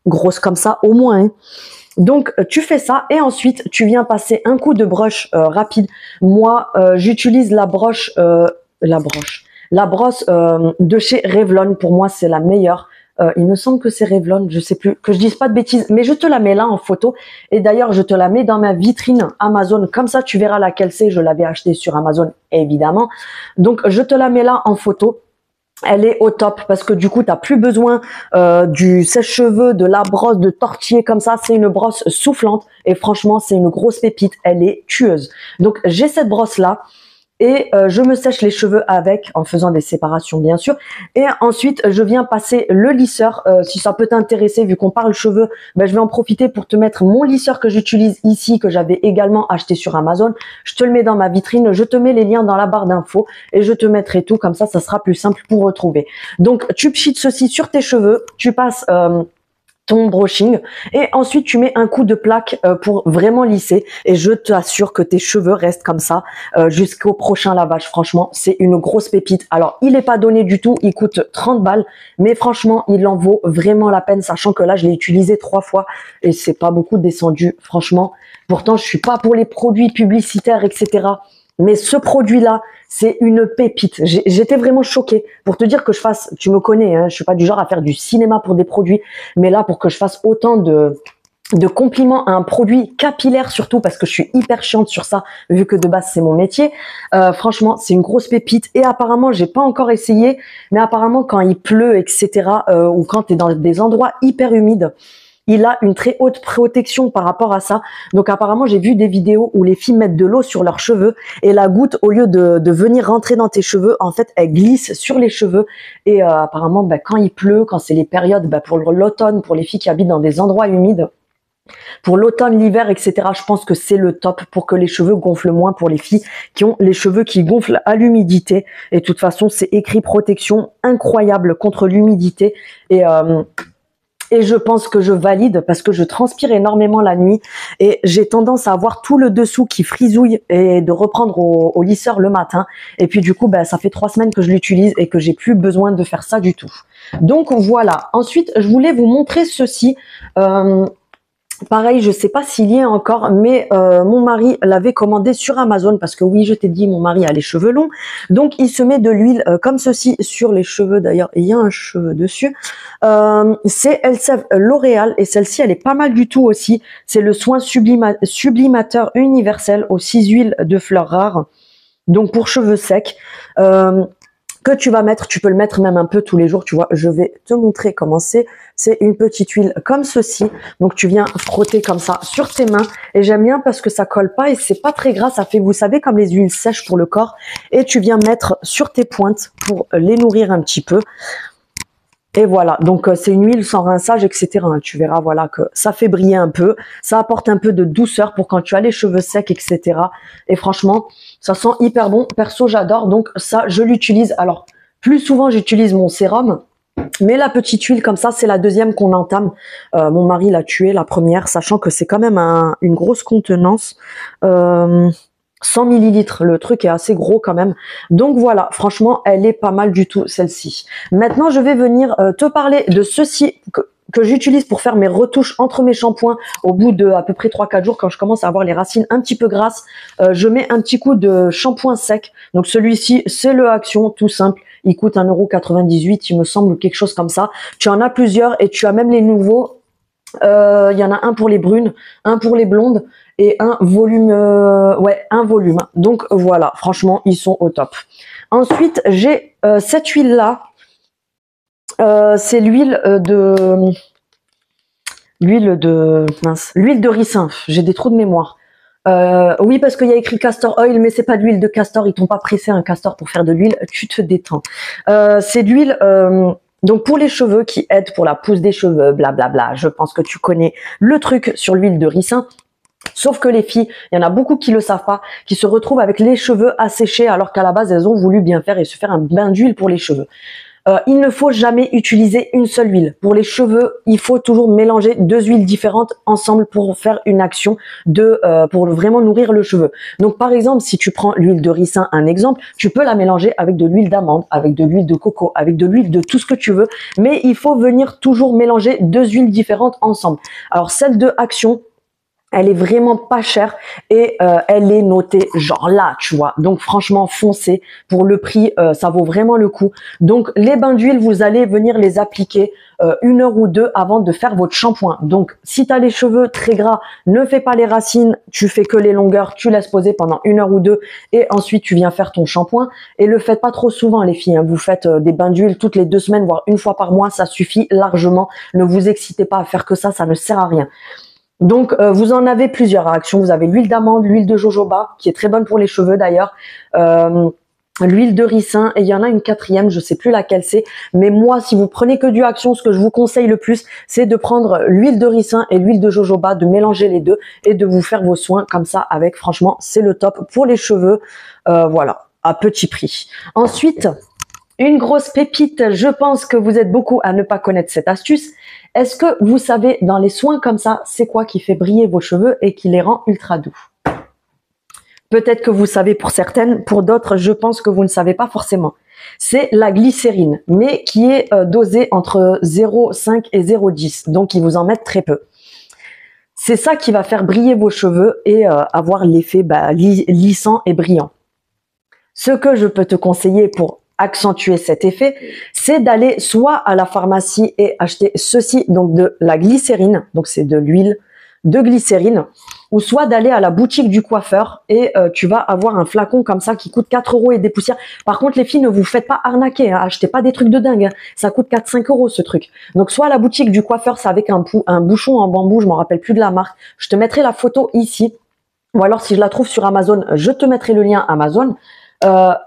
grosses comme ça au moins. Hein. Donc tu fais ça et ensuite tu viens passer un coup de broche rapide. Moi, j'utilise la brosse de chez Revlon. Pour moi, c'est la meilleure. Il me semble que c'est Revlon, je sais plus, que je dise pas de bêtises, mais je te la mets là en photo. Et d'ailleurs, je te la mets dans ma vitrine Amazon. Comme ça, tu verras laquelle c'est. Je l'avais achetée sur Amazon, évidemment. Donc, je te la mets là en photo. Elle est au top parce que du coup, tu n'as plus besoin du sèche-cheveux, de la brosse, de tortiller comme ça. C'est une brosse soufflante et franchement, c'est une grosse pépite. Elle est tueuse. Donc, j'ai cette brosse-là. Et je me sèche les cheveux avec, en faisant des séparations bien sûr. Et ensuite, je viens passer le lisseur. Si ça peut t'intéresser, vu qu'on parle cheveux, ben, je vais en profiter pour te mettre mon lisseur que j'utilise ici, que j'avais également acheté sur Amazon. Je te le mets dans ma vitrine, je te mets les liens dans la barre d'infos et je te mettrai tout. Comme ça sera plus simple pour retrouver. Donc, tu pchites ceci sur tes cheveux, tu passes... ton brushing et ensuite tu mets un coup de plaque pour vraiment lisser et je t'assure que tes cheveux restent comme ça jusqu'au prochain lavage. Franchement, c'est une grosse pépite. Alors, il n'est pas donné du tout, il coûte 30 balles, mais franchement, il en vaut vraiment la peine, sachant que là, je l'ai utilisé 3 fois et c'est pas beaucoup descendu, franchement. Pourtant, je suis pas pour les produits publicitaires, etc. Mais ce produit-là, c'est une pépite. J'étais vraiment choquée. Pour te dire que je fasse, tu me connais, hein, je suis pas du genre à faire du cinéma pour des produits, mais là, pour que je fasse autant de compliments à un produit capillaire surtout, parce que je suis hyper chiante sur ça, vu que de base, c'est mon métier. Franchement, c'est une grosse pépite. Et apparemment, j'ai pas encore essayé, mais apparemment, quand il pleut, etc., ou quand tu es dans des endroits hyper humides, il a une très haute protection par rapport à ça. Donc apparemment, j'ai vu des vidéos où les filles mettent de l'eau sur leurs cheveux et la goutte, au lieu de venir rentrer dans tes cheveux, en fait, elle glisse sur les cheveux. Et apparemment, quand il pleut, quand c'est les périodes pour l'automne, pour les filles qui habitent dans des endroits humides, pour l'automne, l'hiver, etc., je pense que c'est le top pour que les cheveux gonflent moins pour les filles qui ont les cheveux qui gonflent à l'humidité. Et de toute façon, c'est écrit protection incroyable contre l'humidité. Et je pense que je valide parce que je transpire énormément la nuit et j'ai tendance à avoir tout le dessous qui frisouille et de reprendre au lisseur le matin. Et puis du coup, ça fait 3 semaines que je l'utilise et que j'ai plus besoin de faire ça du tout. Donc voilà. Ensuite, je voulais vous montrer ceci. Pareil, je sais pas s'il y a encore, mais mon mari l'avait commandé sur Amazon parce que oui, je t'ai dit, mon mari a les cheveux longs. Donc, il se met de l'huile comme ceci sur les cheveux. D'ailleurs, il y a un cheveu dessus. C'est Elseve L'Oréal et celle-ci, elle est pas mal du tout aussi. C'est le soin sublimateur universel aux 6 huiles de fleurs rares. Donc, pour cheveux secs. Que tu vas mettre, tu peux le mettre même un peu tous les jours, tu vois, je vais te montrer comment c'est une petite huile comme ceci, donc tu viens frotter comme ça sur tes mains, et j'aime bien parce que ça colle pas et c'est pas très gras, ça fait, vous savez, comme les huiles sèches pour le corps, et tu viens mettre sur tes pointes pour les nourrir un petit peu. Et voilà, donc c'est une huile sans rinçage, etc. Tu verras, voilà, que ça fait briller un peu, ça apporte un peu de douceur pour quand tu as les cheveux secs, etc. Et franchement, ça sent hyper bon. Perso, j'adore, donc ça, je l'utilise. Alors, plus souvent, j'utilise mon sérum, mais la petite huile comme ça, c'est la deuxième qu'on entame. Mon mari l'a tuée, la première, sachant que c'est quand même une grosse contenance. 100 millilitres, le truc est assez gros quand même. Donc voilà, franchement, elle est pas mal du tout, celle-ci. Maintenant, je vais venir te parler de ceci que j'utilise pour faire mes retouches entre mes shampoings au bout de à peu près 3-4 jours quand je commence à avoir les racines un petit peu grasses. Je mets un petit coup de shampoing sec. Donc celui-ci, c'est le Action, tout simple. Il coûte 1,98 €, il me semble, quelque chose comme ça. Tu en as plusieurs et tu as même les nouveaux. Il y en a un pour les brunes, un pour les blondes et un volume, un volume. Donc voilà, franchement, ils sont au top. Ensuite, j'ai cette huile là. C'est l'huile l'huile de ricin. J'ai des trous de mémoire. Oui, parce qu'il y a écrit castor oil, mais c'est pas de l'huile de castor. Ils t'ont pas pressé un castor pour faire de l'huile. Tu te détends. C'est de l'huile. Donc pour les cheveux qui aident pour la pousse des cheveux, blablabla. Je pense que tu connais le truc sur l'huile de ricin. Sauf que les filles, il y en a beaucoup qui le savent pas, qui se retrouvent avec les cheveux asséchés alors qu'à la base elles ont voulu bien faire et se faire un bain d'huile pour les cheveux. Il ne faut jamais utiliser une seule huile. Pour les cheveux, il faut toujours mélanger 2 huiles différentes ensemble pour faire une action pour vraiment nourrir le cheveu. Donc par exemple, si tu prends l'huile de ricin, un exemple, tu peux la mélanger avec de l'huile d'amande, avec de l'huile de coco, avec de l'huile de tout ce que tu veux, mais il faut venir toujours mélanger 2 huiles différentes ensemble. Alors celle de Action, elle est vraiment pas chère et elle est notée genre là, tu vois. Donc franchement, foncez. Pour le prix, ça vaut vraiment le coup. Donc les bains d'huile, vous allez venir les appliquer 1 heure ou 2 avant de faire votre shampoing. Donc si tu as les cheveux très gras, ne fais pas les racines, tu fais que les longueurs, tu laisses poser pendant 1 heure ou 2 et ensuite tu viens faire ton shampoing. Et le faites pas trop souvent les filles, hein. Vous faites des bains d'huile toutes les 2 semaines, voire 1 fois par mois, ça suffit largement. Ne vous excitez pas à faire que ça ne sert à rien. Donc, vous en avez plusieurs actions. Vous avez l'huile d'amande, l'huile de jojoba, qui est très bonne pour les cheveux d'ailleurs, l'huile de ricin, et il y en a une quatrième, je sais plus laquelle c'est. Mais moi, si vous prenez que du Action, ce que je vous conseille le plus, c'est de prendre l'huile de ricin et l'huile de jojoba, de mélanger les deux et de vous faire vos soins comme ça avec. Franchement, c'est le top pour les cheveux. Voilà, à petit prix. Ensuite, une grosse pépite, je pense que vous êtes beaucoup à ne pas connaître cette astuce. Est-ce que vous savez, dans les soins comme ça, c'est quoi qui fait briller vos cheveux et qui les rend ultra doux? Peut-être que vous savez pour certaines, pour d'autres, je pense que vous ne savez pas forcément. C'est la glycérine, mais qui est dosée entre 0,5 et 0,10, donc ils vous en mettent très peu. C'est ça qui va faire briller vos cheveux et avoir l'effet lissant et brillant. Ce que je peux te conseiller pour accentuer cet effet, c'est d'aller soit à la pharmacie et acheter ceci, donc de la glycérine, donc c'est de l'huile de glycérine, ou soit d'aller à la boutique du coiffeur et tu vas avoir un flacon comme ça qui coûte 4 € et des poussières. Par contre, les filles, ne vous faites pas arnaquer, hein, achetez pas des trucs de dingue, hein. Ça coûte 4-5 € ce truc. Donc soit à la boutique du coiffeur, c'est avec un bouchon en bambou, je m'en rappelle plus de la marque. Je te mettrai la photo ici, ou alors si je la trouve sur Amazon, je te mettrai le lien Amazon.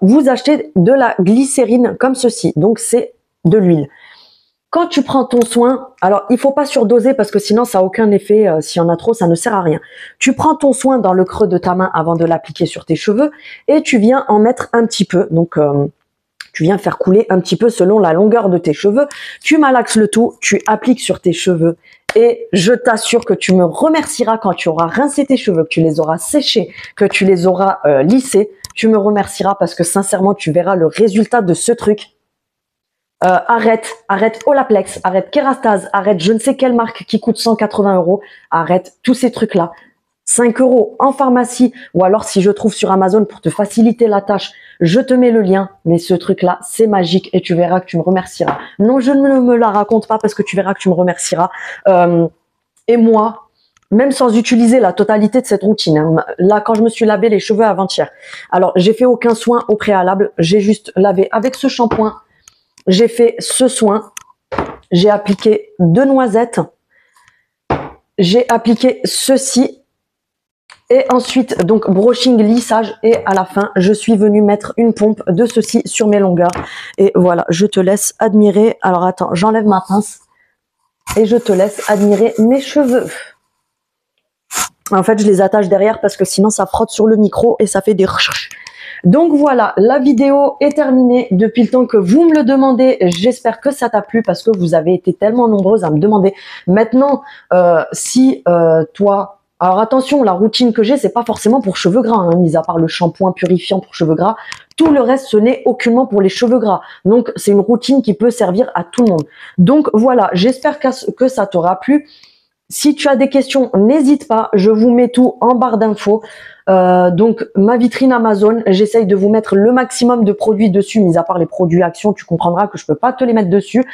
Vous achetez de la glycérine comme ceci, donc c'est de l'huile. Quand tu prends ton soin, alors il faut pas surdoser parce que sinon ça a aucun effet, s'il y en a trop ça ne sert à rien. Tu prends ton soin dans le creux de ta main avant de l'appliquer sur tes cheveux et tu viens en mettre un petit peu, donc tu viens faire couler un petit peu selon la longueur de tes cheveux, tu malaxes le tout, tu appliques sur tes cheveux et je t'assure que tu me remercieras quand tu auras rincé tes cheveux, que tu les auras séchés, que tu les auras lissés. Tu me remercieras parce que sincèrement, tu verras le résultat de ce truc. Arrête Olaplex, arrête Kerastase, arrête je ne sais quelle marque qui coûte 180 €, arrête tous ces trucs-là. 5 € en pharmacie ou alors si je trouve sur Amazon pour te faciliter la tâche, je te mets le lien. Mais ce truc-là, c'est magique et tu verras que tu me remercieras. Non, je ne me la raconte pas parce que tu verras que tu me remercieras. Et moi, même sans utiliser la totalité de cette routine, hein, là quand je me suis lavé les cheveux avant-hier, alors j'ai fait aucun soin au préalable, j'ai juste lavé avec ce shampoing, j'ai fait ce soin, j'ai appliqué 2 noisettes, j'ai appliqué ceci et ensuite donc brushing, lissage et à la fin je suis venue mettre une pompe de ceci sur mes longueurs et voilà, je te laisse admirer. Alors attends, j'enlève ma pince et je te laisse admirer mes cheveux. En fait, je les attache derrière parce que sinon ça frotte sur le micro et ça fait des recherches. Donc voilà, la vidéo est terminée depuis le temps que vous me le demandez. J'espère que ça t'a plu parce que vous avez été tellement nombreuses à me demander. Maintenant, si toi, Alors attention, la routine que j'ai, c'est pas forcément pour cheveux gras, hein, mis à part le shampoing purifiant pour cheveux gras. Tout le reste, ce n'est aucunement pour les cheveux gras. Donc, c'est une routine qui peut servir à tout le monde. Donc, voilà, j'espère que ça t'aura plu. Si tu as des questions, n'hésite pas, je vous mets tout en barre d'infos. Donc, ma vitrine Amazon, j'essaye de vous mettre le maximum de produits dessus, mis à part les produits Action, tu comprendras que je peux pas te les mettre dessus.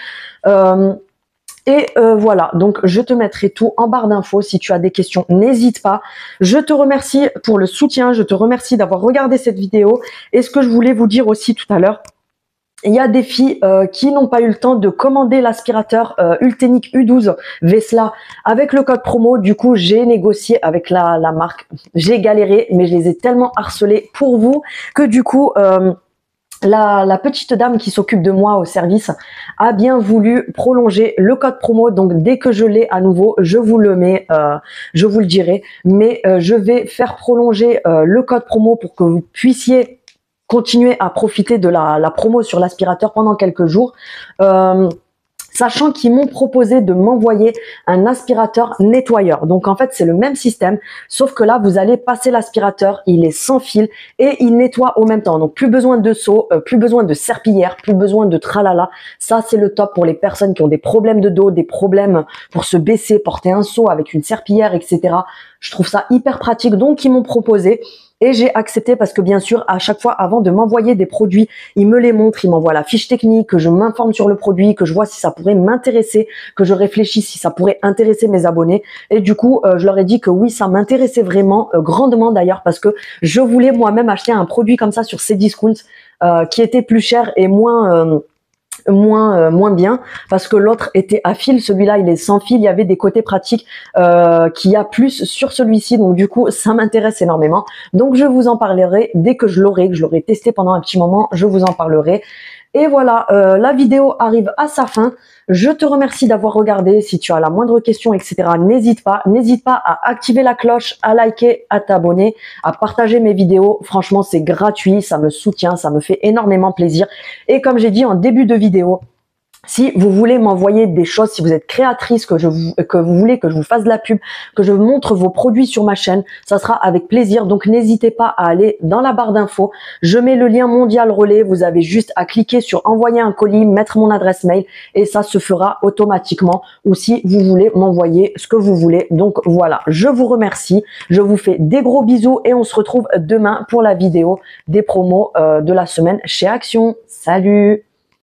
Voilà, donc je te mettrai tout en barre d'infos. Si tu as des questions, n'hésite pas. Je te remercie pour le soutien, je te remercie d'avoir regardé cette vidéo. Et ce que je voulais vous dire aussi tout à l'heure, il y a des filles qui n'ont pas eu le temps de commander l'aspirateur Ultenic U12 Vesla avec le code promo. Du coup, j'ai négocié avec la marque. J'ai galéré, mais je les ai tellement harcelés pour vous que du coup... La petite dame qui s'occupe de moi au service a bien voulu prolonger le code promo. Donc, dès que je l'ai à nouveau, je vous le mets, je vous le dirai. Mais je vais faire prolonger le code promo pour que vous puissiez continuer à profiter de la promo sur l'aspirateur pendant quelques jours. Sachant qu'ils m'ont proposé de m'envoyer un aspirateur nettoyeur. Donc en fait, c'est le même système, sauf que là, vous allez passer l'aspirateur, il est sans fil et il nettoie au même temps. Donc plus besoin de seau, plus besoin de serpillière, plus besoin de tralala. Ça, c'est le top pour les personnes qui ont des problèmes de dos, des problèmes pour se baisser, porter un seau avec une serpillière, etc. Je trouve ça hyper pratique, donc ils m'ont proposé. Et j'ai accepté parce que bien sûr, à chaque fois, avant de m'envoyer des produits, ils me les montrent, ils m'envoient la fiche technique, que je m'informe sur le produit, que je vois si ça pourrait m'intéresser, que je réfléchisse si ça pourrait intéresser mes abonnés. Et du coup, je leur ai dit que oui, ça m'intéressait vraiment, grandement d'ailleurs, parce que je voulais moi-même acheter un produit comme ça sur Cdiscount, qui était plus cher et moins bien, parce que l'autre était à fil, celui-là il est sans fil. Il y avait des côtés pratiques qu'il y a plus sur celui-ci, donc du coup ça m'intéresse énormément. Donc je vous en parlerai dès que je l'aurai testé pendant un petit moment, je vous en parlerai. Et voilà, la vidéo arrive à sa fin. Je te remercie d'avoir regardé. Si tu as la moindre question, etc., n'hésite pas à activer la cloche, à liker, à t'abonner, à partager mes vidéos. Franchement, c'est gratuit, ça me soutient, ça me fait énormément plaisir. Et comme j'ai dit en début de vidéo, si vous voulez m'envoyer des choses, si vous êtes créatrice, que vous voulez que je vous fasse de la pub, que je montre vos produits sur ma chaîne, ça sera avec plaisir. Donc n'hésitez pas à aller dans la barre d'infos. Je mets le lien Mondial Relais. Vous avez juste à cliquer sur envoyer un colis, mettre mon adresse mail et ça se fera automatiquement. Ou si vous voulez m'envoyer ce que vous voulez. Donc voilà, je vous remercie. Je vous fais des gros bisous et on se retrouve demain pour la vidéo des promos de la semaine chez Action. Salut!